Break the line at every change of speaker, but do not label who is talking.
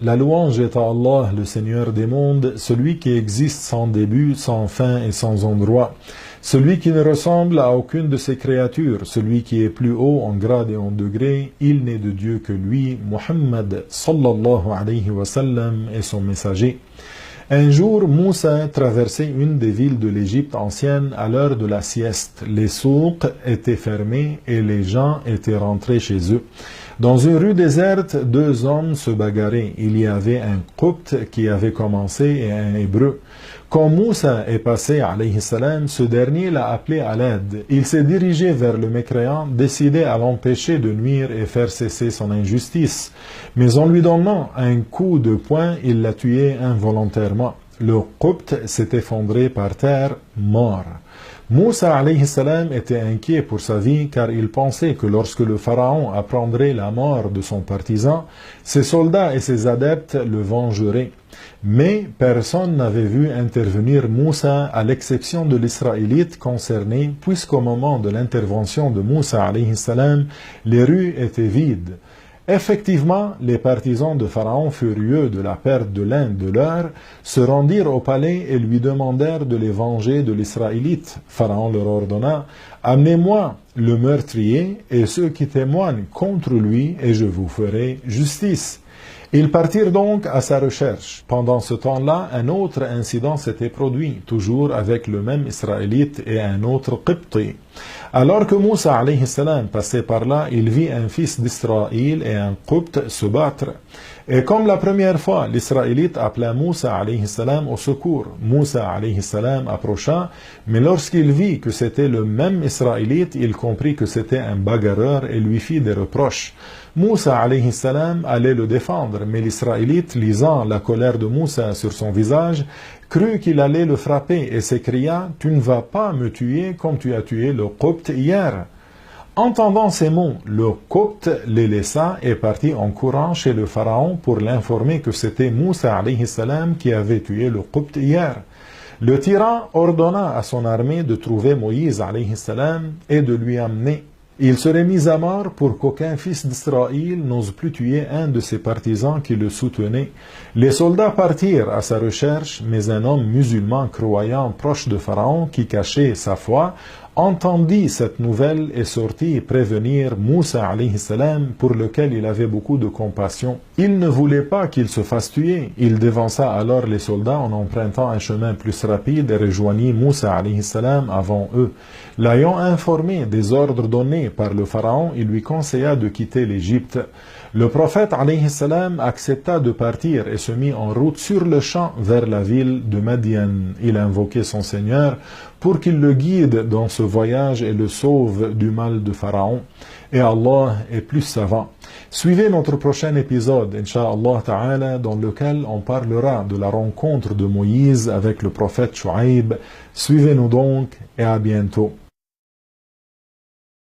La louange est à Allah, le Seigneur des mondes, celui qui existe sans début, sans fin et sans endroit, celui qui ne ressemble à aucune de ses créatures, celui qui est plus haut en grade et en degré, il n'est de Dieu que lui, Muhammad sallallahu alayhi wa sallam, est son messager. Un jour, Moussa traversait une des villes de l'Égypte ancienne à l'heure de la sieste. Les souks étaient fermés et les gens étaient rentrés chez eux. Dans une rue déserte, deux hommes se bagarraient. Il y avait un Copte qui avait commencé et un Hébreu. Quand Moussa est passé, alayhi salam, ce dernier l'a appelé à l'aide. Il s'est dirigé vers le mécréant, décidé à l'empêcher de nuire et faire cesser son injustice. Mais en lui donnant un coup de poing, il l'a tué involontairement. Le Copte s'est effondré par terre, mort. Moussa alayhi salam était inquiet pour sa vie car il pensait que lorsque le pharaon apprendrait la mort de son partisan, ses soldats et ses adeptes le vengeraient. Mais personne n'avait vu intervenir Moussa à l'exception de l'Israélite concerné, puisqu'au moment de l'intervention de Moussa alayhi salam, les rues étaient vides. Effectivement, les partisans de Pharaon, furieux de la perte de l'un de leurs, se rendirent au palais et lui demandèrent de les venger de l'Israélite. Pharaon leur ordonna « Amenez-moi le meurtrier et ceux qui témoignent contre lui, et je vous ferai justice. » Ils partirent donc à sa recherche. Pendant ce temps-là, un autre incident s'était produit, toujours avec le même Israélite et un autre Qibti. Alors que Moussa alayhi salam passait par là, il vit un fils d'Israël et un Qibti se battre. Et comme la première fois, l'Israélite appela Moussa alayhi salam au secours. Moussa alayhi salam approcha, mais lorsqu'il vit que c'était le même Israélite, il comprit que c'était un bagarreur et lui fit des reproches. Moussa alayhi salam allait le défendre, mais l'Israélite, lisant la colère de Moussa sur son visage, crut qu'il allait le frapper et s'écria « Tu ne vas pas me tuer comme tu as tué le Copte hier ». Entendant ces mots, le Copte les laissa et partit en courant chez le pharaon pour l'informer que c'était Moussa alayhi salam qui avait tué le Copte hier. Le tyran ordonna à son armée de trouver Moïse alayhi salam et de lui amener. Il serait mis à mort pour qu'aucun fils d'Israël n'ose plus tuer un de ses partisans qui le soutenait. Les soldats partirent à sa recherche, mais un homme musulman croyant proche de Pharaon qui cachait sa foi entendit cette nouvelle et sortit prévenir Moussa alayhi salam pour lequel il avait beaucoup de compassion. Il ne voulait pas qu'il se fasse tuer. Il dévança alors les soldats en empruntant un chemin plus rapide et rejoignit Moussa alayhi salam avant eux. L'ayant informé des ordres donnés par le pharaon, il lui conseilla de quitter l'Égypte. Le prophète alayhi salam accepta de partir et se mit en route sur le champ vers la ville de Madian. Il invoquait son Seigneur pour qu'il le guide dans ce voyage et le sauve du mal de Pharaon. Et Allah est plus savant. Suivez notre prochain épisode, Inch'Allah Ta'ala, dans lequel on parlera de la rencontre de Moïse avec le prophète Shu'aib. Suivez-nous donc et à bientôt.